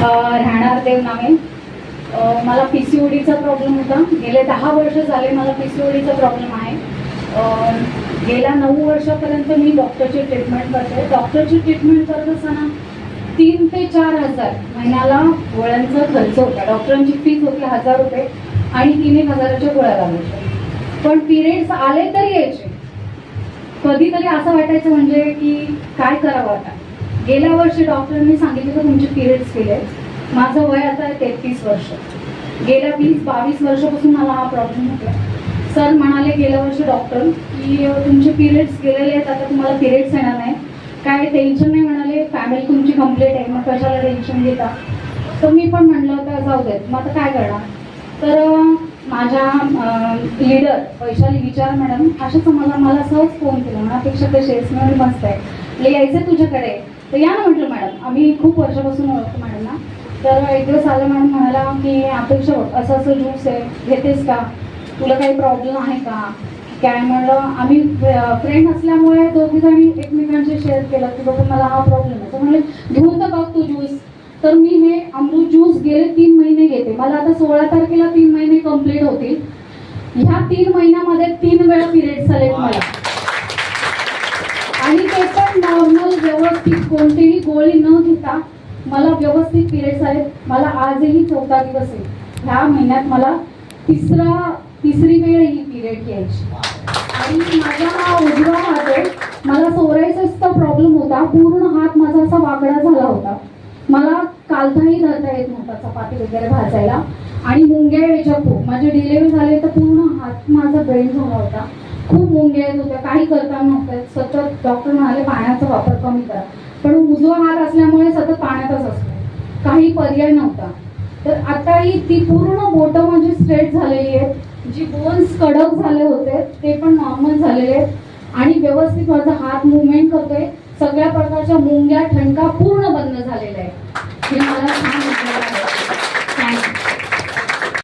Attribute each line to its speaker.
Speaker 1: राहणार देव नामे. मला PCODचा प्रॉब्लेम होता. गेले 10 वर्ष झाले मला PCODचा प्रॉब्लेम आहे. गेल्या 9 वर्षापर्यंत मी डॉक्टरची ट्रीटमेंट करते. डॉक्टरची ट्रीटमेंट करत असताना 3 ते 4 हजार महिन्याला गोळ्यांचा खर्च होता. डॉक्टरांची फीस होती 1000 रुपये आणि 3-1 हजाराच्या गोळ्या लावायच्या. पण पिरियड्स आले तर यायचे. कधीतरी असं वाटायचं म्हणजे की काय करावं आता. गेल्या वर्षी डॉक्टरांनी सांगितलं की तुमचे पिरियड्स केले. माझं वय आता आहे 33 वर्ष. गेल्या 20-22 वर्षापासून मला हा प्रॉब्लेम होता. सर म्हणाले गेल्या वर्षी डॉक्टर की तुमचे पिरियड्स गेलेले आहेत, आता तुम्हाला पिरियड्स येणार नाही, काय टेन्शन नाही म्हणाले. फॅमिली तुमची कंप्लीट आहे, मग कशाला टेन्शन घेता. तर मी पण म्हणलं होतं जाऊ देत, मग आता काय करणार. तर माझ्या लीडर वैशाली विचार मॅडम अशाच मला सहज फोन केला. मनापेक्षा कसेच म्हणून मस्त आहे यायचं तुझ्याकडे, तर या ना म्हटलं. मॅडम आम्ही खूप वर्षापासून ओळखतो मॅडमना. तर एक दिवस आलं मॅडम म्हणाला की अपेक्षा असं असं ज्यूस आहे घेतेस का, तुला काही प्रॉब्लेम आहे का काय. म्हणलं आम्ही फ्रेंड असल्यामुळे दोघी जणी एकमेकांशी शेअर केलं की बाबा मला हा प्रॉब्लेम आहे. तर म्हणले घेऊन तर बघ तू ज्यूस. तर मी हे अमृत ज्यूस गेले 3 महिने घेते. मला आता 16 तारखेला 3 महिने कंप्लीट होतील. ह्या 3 महिन्यामध्ये 3 वेळा पिरियड्स आलेत मला, आणि ते पण नॉर्मल व्यवस्थित, कोणतीही गोळी न घेता मला व्यवस्थित पिरियड्स आलेत. मला आजही 14 दिवस आहे. ह्या महिन्यात मला तिसरी वेळ ही पिरियड यायची. आणि माझा हा उजवा हात आहे. मला सोरायसिसचा प्रॉब्लेम होता. पूर्ण हात माझा असा वाकडा झाला होता. मला कालथाही धरता येत नव्हता चपाती वगैरे भाजायला. आणि मुंग्या यायच्या खूप. माझे डिलिव्हरी झाले तर पूर्ण हात माझा बेंड झाला होता. खूप मुंग्या येत होत्या, काही करता नव्हतं. सतत डॉक्टर म्हणाले पाण्याचा वापर कमी करा. पण उजवा हात असल्यामुळे सतत पाण्यातच असतो, काही पर्याय नव्हता. तर आता ही ती पूर्ण बोटं माझी स्ट्रेट झालेली आहेत. जी बोन्स कडक झाले होते ते पण नॉर्मल झालेले आहेत. आणि व्यवस्थित माझा हात मुवमेंट करतोय. सगळ्या प्रकारच्या मुंग्या ठणका पूर्ण बंद झालेल्या आहे. हे मला